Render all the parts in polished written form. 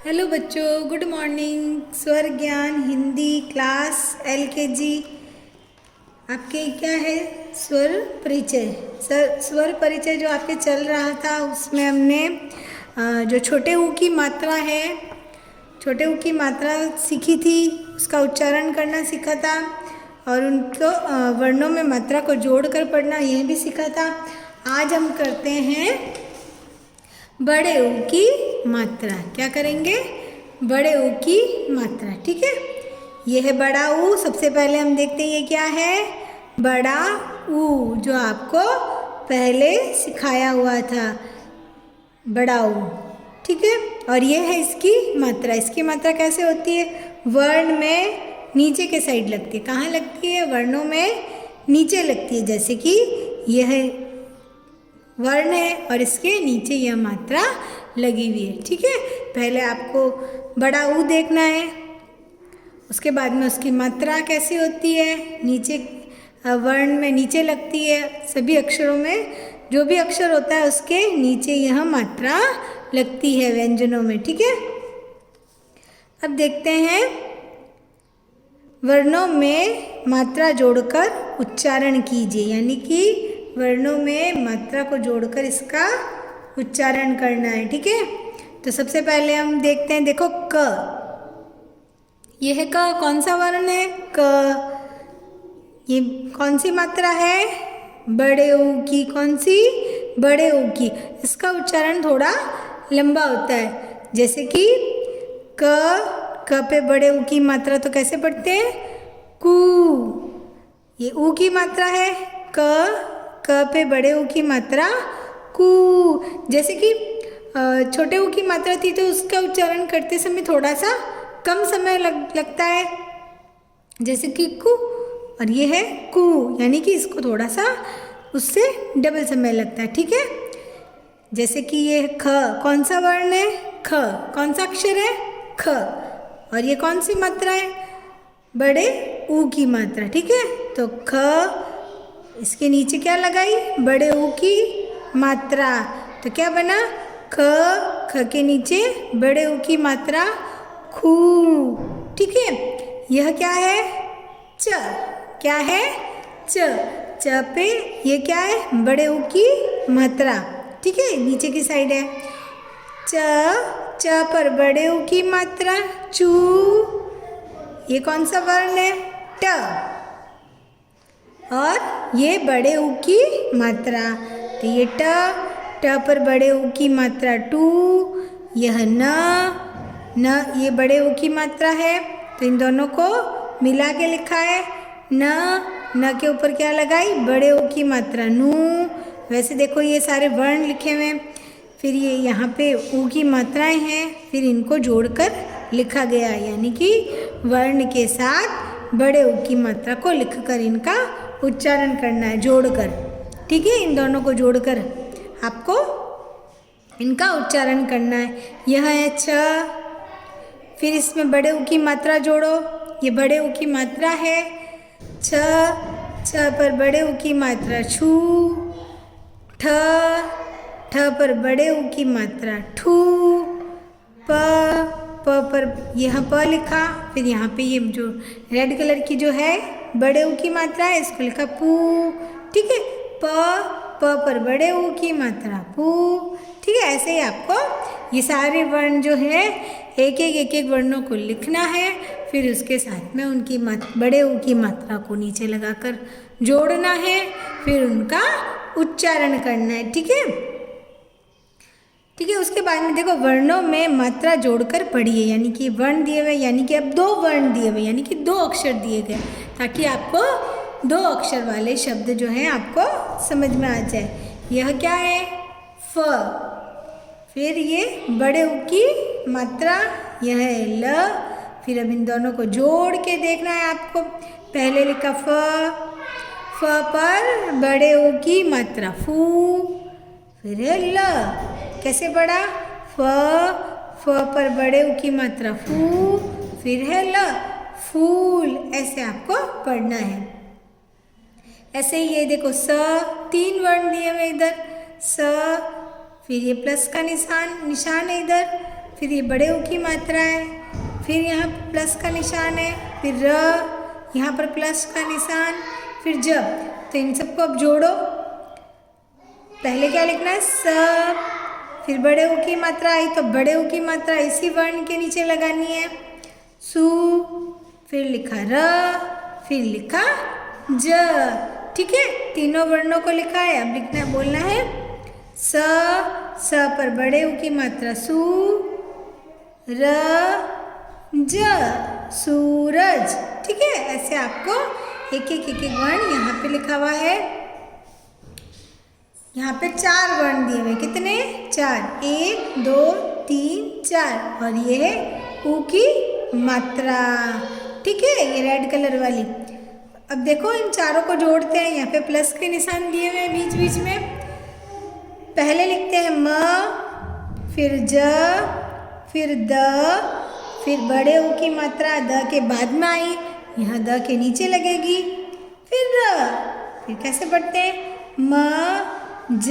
Hello बच्चों, good morning. स्वर ज्ञान हिंदी क्लास LKG आपके क्या है? स्वर परिचय। स्वर परिचय जो आपके चल रहा था उसमें हमने जो छोटे ऊ की मात्रा है, छोटे ऊ की मात्रा सीखी थी, उसका उच्चारण करना सीखा था और उनको वर्णों में मात्रा को जोड़कर पढ़ना यह भी सीखा था। आज हम करते हैं बड़े ऊ की मात्रा। क्या करेंगे? बड़े ऊ की मात्रा। ठीक है, यह है बड़ा ऊ। सबसे पहले हम देखते हैं ये क्या है। बड़ा ऊ जो आपको पहले सिखाया हुआ था, बड़ा ऊ। ठीक है, और ये है इसकी मात्रा। इसकी मात्रा कैसे होती है? वर्ण में नीचे के साइड लगती है। कहाँ लगती है? वर्णों में नीचे लगती है। जैसे कि यह वर्ण है और इसके नीचे यह मात्रा लगी हुई है। ठीक है, पहले आपको बड़ा ऊ देखना है, उसके बाद में उसकी मात्रा कैसी होती है। नीचे वर्ण में नीचे लगती है। सभी अक्षरों में जो भी अक्षर होता है उसके नीचे यह मात्रा लगती है व्यंजनों में। ठीक है, अब देखते हैं वर्णों में मात्रा जोड़कर उच्चारण कीजिए, यानी कि वर्णों में मात्रा को जोड़कर इसका उच्चारण करना है। ठीक है, तो सबसे पहले हम देखते हैं। देखो क, यह क कौन सा वर्ण है? क। ये कौन सी मात्रा है? बड़े ऊ की। कौन सी? बड़े ऊ की। इसका उच्चारण थोड़ा लंबा होता है। जैसे कि क पे बड़े ऊ की मात्रा तो कैसे पढ़ते हैं? कू। ये ऊ की मात्रा है। क पे बड़े ऊ की मात्रा कू। जैसे कि छोटे ऊ की मात्रा थी तो उसका उच्चारण करते समय थोड़ा सा कम समय लगता है, जैसे कि कू। और ये है कू, यानी कि इसको थोड़ा सा उससे डबल समय लगता है। ठीक है, जैसे कि ये ख कौन सा वर्ण है? ख कौन सा अक्षर है? ख। और ये कौन सी मात्रा है? बड़े ऊ की मात्रा। ठीक है, तो ख, इसके नीचे क्या लगाई? बड़े ऊ की मात्रा। तो क्या बना? ख के नीचे बड़े ऊ की मात्रा खू। ठीक है, यह क्या है? च। क्या है? च पे ये क्या है? बड़े ऊ की मात्रा। ठीक है, नीचे की साइड है। च पर बड़े ऊ की मात्रा चू। ये कौन सा वर्ण है? ट। और ये बड़े ऊ की मात्रा, तो ये ट पर बड़े ऊ की मात्रा टू। यह न ये बड़े ऊ की मात्रा है, तो इन दोनों को मिला के लिखा है। न के ऊपर क्या लगाई? बड़े ऊ की मात्रा नू। वैसे देखो ये सारे वर्ण लिखे हुए हैं, फिर ये यहाँ पे ऊ की मात्राएं हैं, फिर इनको जोड़कर लिखा गया, यानी कि वर्ण के साथ बड़े ऊ की मात्रा को लिखकर इनका उच्चारण करना है, जोड़कर। ठीक है, इन दोनों को जोड़कर आपको इनका उच्चारण करना है। यह है छ, फिर इसमें बड़े ऊ की मात्रा जोड़ो। ये बड़े ऊ की मात्रा है छ पर बड़े ऊ की मात्रा छू। ठ पर बड़े ऊ की मात्रा ठू। प पर यहाँ प लिखा, फिर यहाँ पे ये जो रेड कलर की जो है बड़े ऊ की मात्रा है, इसको लिखा पू। ठीक है, प पर बड़े ऊ की मात्रा पू। ठीक है, ऐसे ही आपको ये सारे वर्ण जो है एक एक वर्णों को लिखना है, फिर उसके साथ में उनकी बड़े ऊ की मात्रा को नीचे लगाकर जोड़ना है, फिर उनका उच्चारण करना है। ठीक है, ठीक है, उसके बाद में देखो वर्णों में मात्रा जोड़कर पढ़िए, यानी कि वर्ण दिए हुए, यानी कि अब 2 वर्ण दिए हुए, यानी कि 2 अक्षर दिए गए, ताकि आपको 2 अक्षर वाले शब्द जो हैं आपको समझ में आ जाए। यह क्या है? फ। फिर ये बड़े ऊ की मात्रा, यह है ल। फिर अब इन दोनों को जोड़ के देखना है आपको। पहले लिखा फ पर बड़े ऊ की मात्रा फू। फिर है ल, कैसे पढ़ा? फ पर बड़े ऊ की मात्रा फू। फिर है ल, फूल। ऐसे आपको पढ़ना है। ऐसे ही ये देखो स, 3 वर्ण दिए हुए इधर स, फिर ये प्लस का निशान है इधर, फिर ये बड़े ऊ की मात्रा है, फिर यहाँ प्लस का निशान है, फिर र, यहाँ पर प्लस का निशान, फिर ज। तो इन सबको अब जोड़ो। पहले क्या लिखना है? स, फिर बड़े ऊ की मात्रा आई तो बड़े ऊ की मात्रा इसी वर्ण के नीचे लगानी है, सु, फिर लिखा र, फिर लिखा ज। ठीक है, तीनों वर्णों को लिखा है। अब लिखना बोलना है स पर बड़े ऊ की मात्रा सु, र, ज, सूरज। ठीक है, ऐसे आपको एक एक वर्ण यहाँ पे लिखा हुआ है। यहाँ पे 4 वर्ण दिए हुए, कितने? 4, 1 2 3 4, और ये है ऊ की मात्रा। ठीक है, ये रेड कलर वाली। अब देखो इन चारों को जोड़ते हैं। यहाँ पे प्लस के निशान दिए हुए हैं बीच बीच में। पहले लिखते हैं म, फिर ज, फिर द, फिर बड़े ऊ की मात्रा द के बाद में आई, यहाँ द के नीचे लगेगी, फिर र। फिर कैसे पढ़ते हैं? म, ज,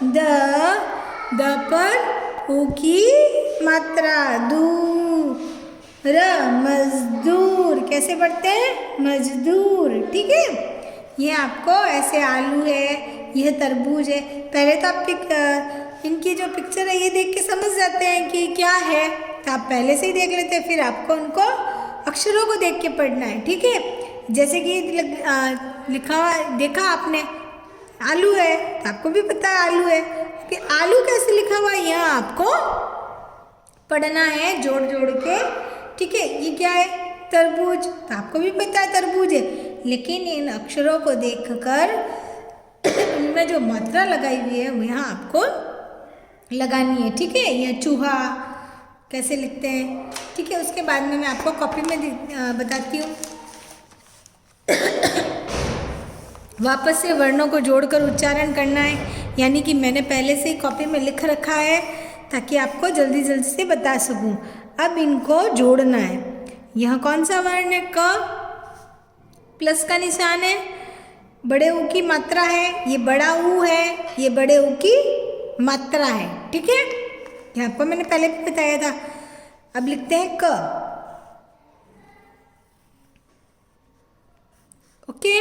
द पर ऊ की मात्रा दू, र, मजदूर। कैसे पढ़ते हैं? मजदूर। ठीक है, ये आपको ऐसे आलू है, यह तरबूज है। पहले तो आप इनकी जो पिक्चर है ये देख के समझ जाते हैं कि क्या है, तो आप पहले से ही देख लेते हैं, फिर आपको उनको अक्षरों को देख के पढ़ना है। ठीक है, जैसे कि लिखा देखा आपने आलू है, तो आपको भी पता है आलू है, कि आलू कैसे लिखा हुआ है यह आपको पढ़ना है जोड़ जोड़ के। ठीक है, ये क्या है? तरबूज, तो आपको भी पता है तरबूज है, लेकिन इन अक्षरों को देखकर इनमें जो मात्रा लगाई हुई है वो यहाँ आपको लगानी है। ठीक है, यह चूहा कैसे लिखते हैं। ठीक है, उसके बाद में मैं आपको कॉपी में बताती हूँ। वापस से वर्णों को जोड़कर उच्चारण करना है, यानी कि मैंने पहले से ही कॉपी में लिख रखा है ताकि आपको जल्दी जल्दी से बता सकूं। अब इनको जोड़ना है। यह कौन सा वर्ण है? क, प्लस का निशान है, बड़े ऊ की मात्रा है, ये बड़ा ऊ है, ये बड़े ऊ की मात्रा है। ठीक है, ये आपको मैंने पहले भी बताया था। अब लिखते हैं क। ओके,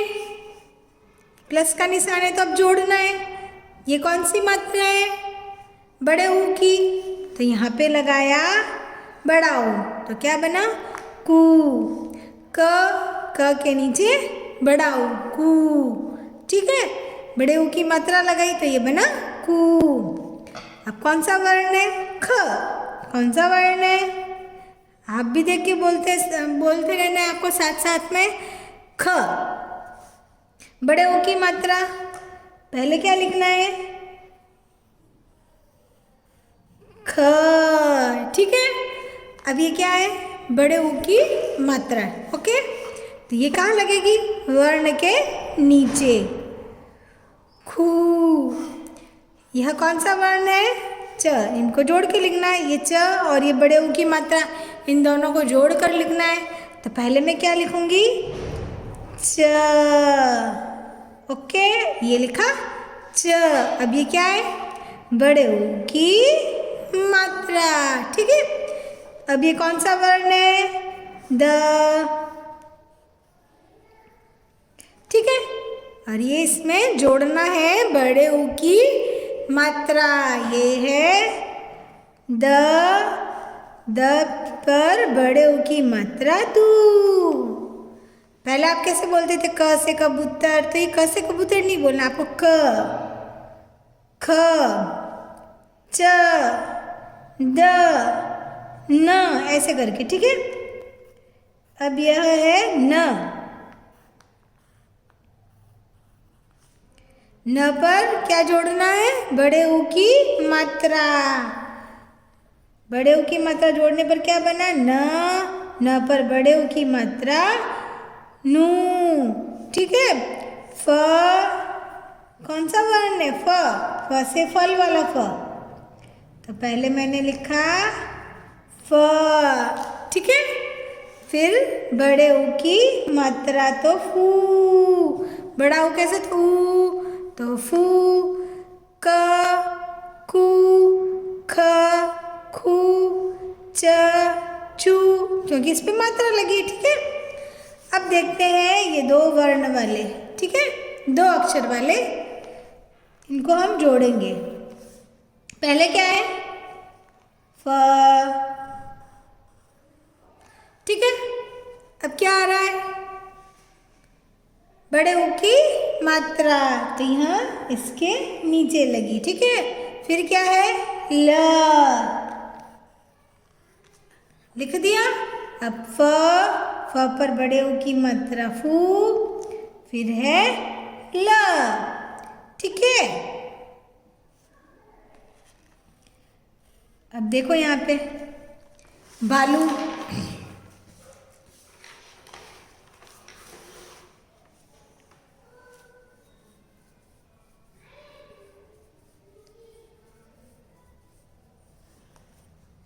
प्लस का निशान है तो अब जोड़ना है। ये कौन सी मात्रा है? बड़े ऊ की, तो यहाँ पे लगाया बड़ा ऊ, तो क्या बना? कू। क के नीचे बड़ा ऊ, कू। ठीक है, बड़े ऊ की मात्रा लगाई तो ये बना कू। अब कौन सा वर्ण है? ख। कौन सा वर्ण है? आप भी देख के बोलते रहना है आपको साथ साथ में। ख, बड़े ऊ की मात्रा, पहले क्या लिखना है? ख। ठीक है, अब ये क्या है? बड़े ऊ की मात्रा। ओके, तो ये कहाँ लगेगी? वर्ण के नीचे, खू। यह कौन सा वर्ण है? च। इनको जोड़ के लिखना है, ये च और ये बड़े ऊ की मात्रा, इन दोनों को जोड़ कर लिखना है। तो पहले मैं क्या लिखूंगी? च। ओके, ये लिखा च। अब ये क्या है? बड़े ऊ की मात्रा। ठीक है, अब ये कौन सा वर्ण है? द। ठीक है, और ये इसमें जोड़ना है बड़े ऊ की मात्रा। ये है द पर बड़े ऊ की मात्रा दू। पहले आप कैसे बोलते थे? क से कबूतर, तो ये क से कबूतर नहीं बोलना आपको, क, ख, च, द, न, ऐसे करके। ठीक है, अब यह है न। न पर क्या जोड़ना है? बड़े ऊ की मात्रा। बड़े ऊ की मात्रा जोड़ने पर क्या बना? न पर बड़े ऊ की मात्रा नू। ठीक है, फ। कौन सा वर्ण है? फ से फल वाला फ, तो पहले मैंने लिखा फ। ठीक है, फिर बड़े ऊ की मात्रा तो फू। बड़ा ऊ कैसे? थू, तो फू। क, कू, ख, खू, च, चू, क्योंकि इस पे मात्रा लगी, ठीक है। अब देखते हैं ये दो वर्ण वाले, ठीक है, दो अक्षर वाले, इनको हम जोड़ेंगे। पहले क्या है, फ, ठीक है। अब क्या आ रहा है, बड़े ऊ की मात्रा, तो यहाँ इसके नीचे लगी, ठीक है। फिर क्या है, ल, लिख दिया। अब फ पर बड़े ऊ की मात्रा फू, फिर है ल, ठीक है। अब देखो यहाँ पे भालू,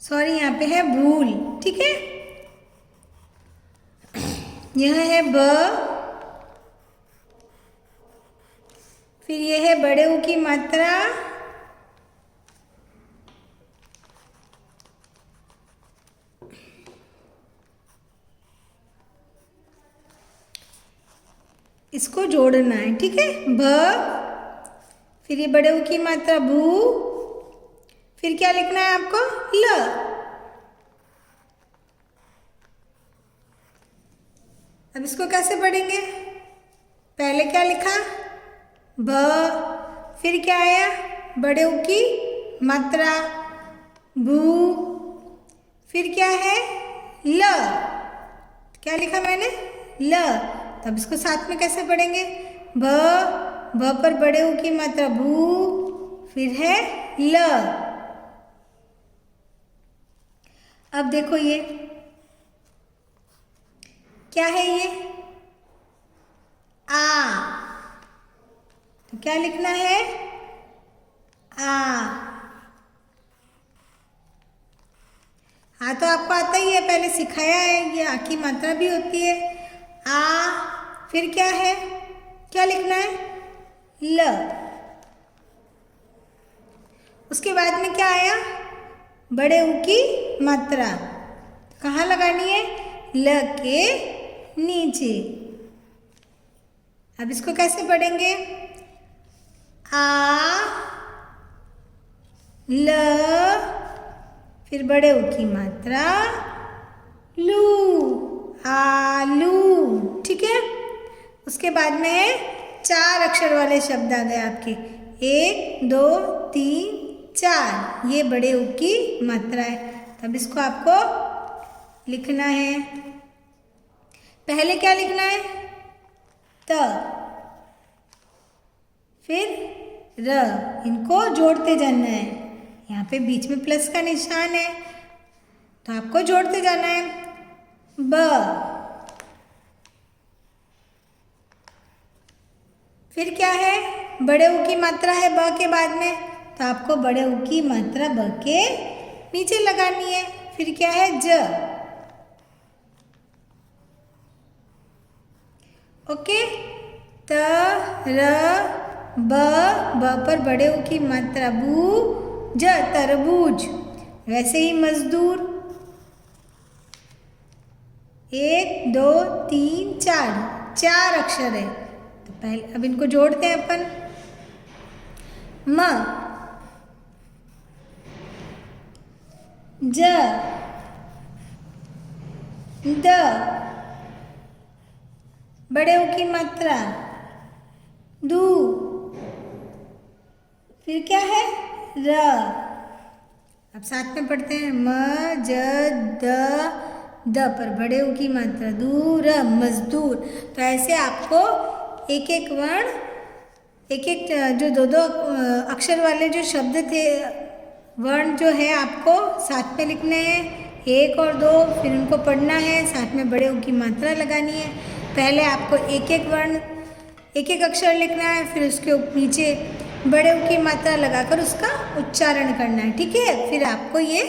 सॉरी यहाँ पे है भूल, ठीक है। यह है ब, फिर यह है बड़े ऊ की मात्रा, इसको जोड़ना है, ठीक है। ब, फिर ये बड़े ऊ की मात्रा भू, फिर क्या लिखना है आपको, ल। अब इसको कैसे पढ़ेंगे, पहले क्या लिखा, ब, फिर क्या आया, बड़े ऊ की मात्रा भू, फिर क्या है, ल, क्या लिखा मैंने, ल। तब इसको साथ में कैसे पढ़ेंगे, ब पर बड़े ऊ की मात्रा भू, फिर है ल। अब देखो ये क्या है, ये आ, तो क्या लिखना है, आ। हाँ तो आपको आता ही है, पहले सिखाया है, ये आ की मात्रा भी होती है, आ, फिर क्या है, क्या लिखना है, ल। उसके बाद में क्या आया, बड़े ऊ की मात्रा कहाँ लगानी है, ल के नीचे। अब इसको कैसे पढ़ेंगे, आ, ल, फिर बड़े ऊ की मात्रा लू, आलू, ठीक है। उसके बाद में है चार अक्षर वाले शब्द आ गए आपके, 1 2 3 4, ये बड़े ऊ की मात्रा है। तब इसको आपको लिखना है, पहले क्या लिखना है, त, फिर र, इनको जोड़ते जाना है। यहाँ पे बीच में प्लस का निशान है, तो आपको जोड़ते जाना है, ब, फिर क्या है, बड़े ऊ की मात्रा है ब के बाद में, तो आपको बड़े ऊ की मात्रा ब के नीचे लगानी है। फिर क्या है, ज, ओके। त, र, ब पर बड़े ऊ की मात्रा बू, ज, तरबूज। वैसे ही मजदूर, 1 2 3 4, 4 अक्षर है, तो पहले अब इनको जोड़ते हैं अपन, म, ज, द, बड़े ऊ की मात्रा दू, फिर क्या है, र। अब साथ में पढ़ते हैं, म, ज, द पर बड़े ऊ की मात्रा दूर, मजदूर। तो ऐसे आपको एक एक वर्ण, एक एक जो दो दो अक्षर वाले जो शब्द थे, वर्ण जो है आपको साथ में लिखने हैं, 1 और 2, फिर उनको पढ़ना है, साथ में बड़े ऊ की मात्रा लगानी है। पहले आपको एक एक वर्ण, एक एक अक्षर लिखना है, फिर उसके नीचे बड़े ऊ की मात्रा लगाकर उसका उच्चारण करना है, ठीक है। फिर आपको ये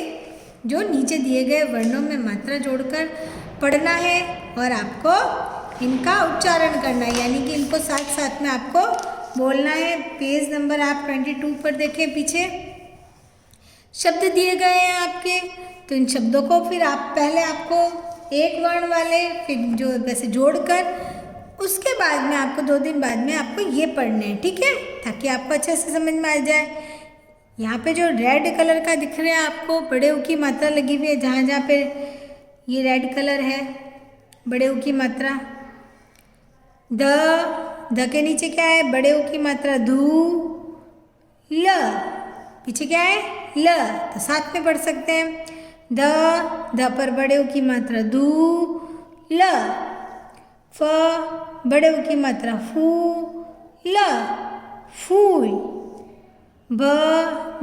जो नीचे दिए गए वर्णों में मात्रा जोड़कर पढ़ना है और आपको इनका उच्चारण करना है, यानी कि इनको साथ साथ में आपको बोलना है। पेज नंबर आप 22 पर देखें पीछे, शब्द दिए गए हैं आपके, तो इन शब्दों को फिर आप पहले आपको एक वर्ण वाले फिर जो वैसे जोड़कर, उसके बाद में आपको 2 दिन बाद में आपको ये पढ़ने हैं, ठीक है, ताकि आपको अच्छे से समझ में आ जाए। यहाँ पे जो रेड कलर का दिख रहा है आपको, बड़े ऊ की मात्रा लगी हुई है, जहाँ जहाँ पे ये रेड कलर है, बड़े ऊ की मात्रा। द के नीचे क्या है, बड़े ऊ की मात्रा धू, ल पीछे क्या है, ल, तो साथ में पढ़ सकते हैं। द पर बड़े ऊ की मात्रा धू, ल, फ बड़े ऊ की मात्रा फू, ल, फूल। ब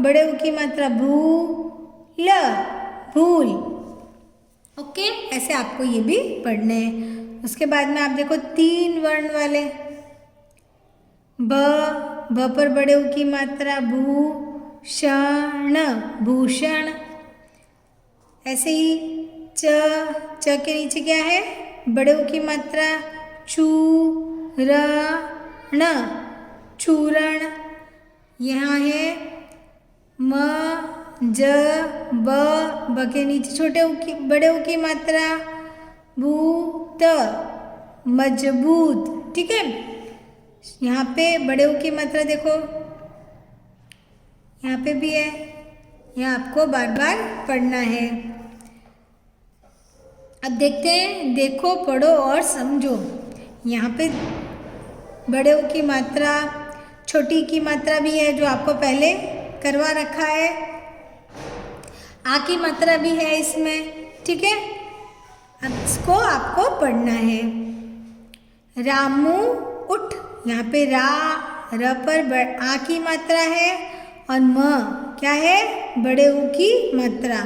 बड़े ऊ की मात्रा भू, ल, भूल। ओके, ऐसे आपको ये भी पढ़ने हैं। उसके बाद में आप देखो 3 वर्ण वाले, ब पर बड़े ऊ की मात्रा भूषण, भूषण। ऐसे ही च के नीचे क्या है, बड़े ऊ की मात्रा चूरण, चूरण। यहाँ है म ज ब के नीचे छोटे ऊ की बड़े ऊ की मात्रा भूत, मजबूत, ठीक है। यहाँ पे बड़े ऊ की मात्रा देखो, यहाँ पे भी है, यहाँ आपको बार बार पढ़ना है। अब देखते हैं, देखो पढ़ो और समझो। यहाँ पे बड़े ऊ की मात्रा, छोटी की मात्रा भी है जो आपको पहले करवा रखा है, आ की मात्रा भी है इसमें, ठीक है। अब इसको आपको पढ़ना है। रामू उठ, यहाँ पे र पर आ की मात्रा है और म क्या है, बड़े ऊ की मात्रा।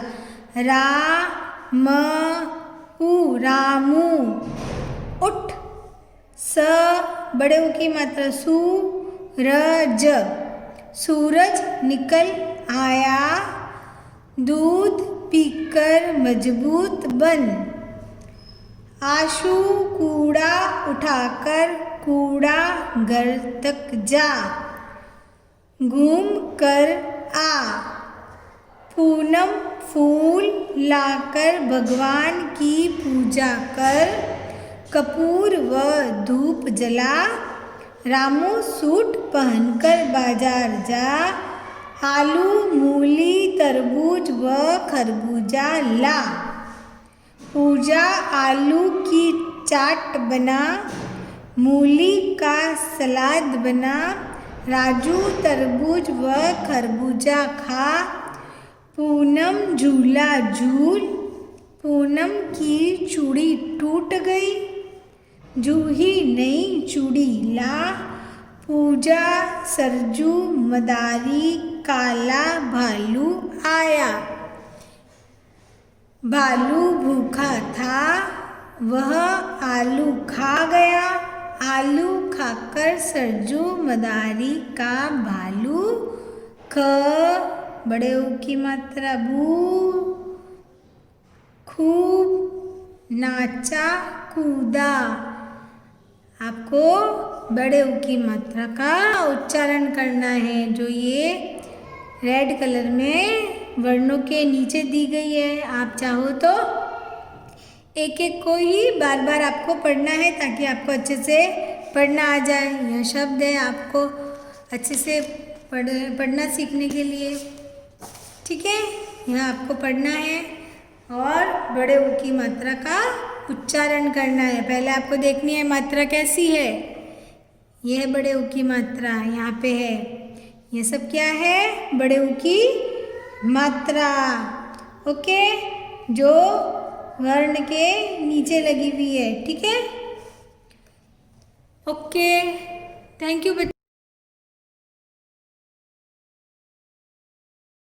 रा म ऊ, रामू उठ। स बड़े ऊ की मात्रा सू, रज, सूरज निकल आया, दूध पीकर मजबूत बन। आशु कूड़ा उठाकर कूड़ा घर तक जा, घूम कर आ। पूनम फूल लाकर भगवान की पूजा कर, कपूर व धूप जला। रामू सूट पहनकर बाजार जा, आलू मूली तरबूज व खरबूजा ला। पूजा आलू की चाट बना, मूली का सलाद बना। राजू तरबूज व खरबूजा खा, पूनम झूला झूल। पूनम की चूड़ी टूट गई, जूही नई चूड़ी ला। पूजा सरजू मदारी, काला भालू आया। भालू भूखा था, वह आलू खा गया। आलू खाकर सरजू मदारी का भालू ख बड़े ऊ की मात्रा बू, खूब नाचा कूदा। आपको बड़े ऊ की मात्रा का उच्चारण करना है, जो ये रेड कलर में वर्णों के नीचे दी गई है। आप चाहो तो एक एक को ही बार बार आपको पढ़ना है, ताकि आपको अच्छे से पढ़ना आ जाए। यह शब्द है आपको अच्छे से पढ़ना सीखने के लिए, ठीक है। यह आपको पढ़ना है और बड़े ऊ की मात्रा का उच्चारण करना है। पहले आपको देखनी है मात्रा कैसी है। यह है बड़े ऊ की मात्रा, यहाँ पे है। ये सब क्या है, बड़े ऊ की मात्रा, ओके, जो वर्ण के नीचे लगी हुई है, ठीक है। ओके, थैंक यू बच्चों।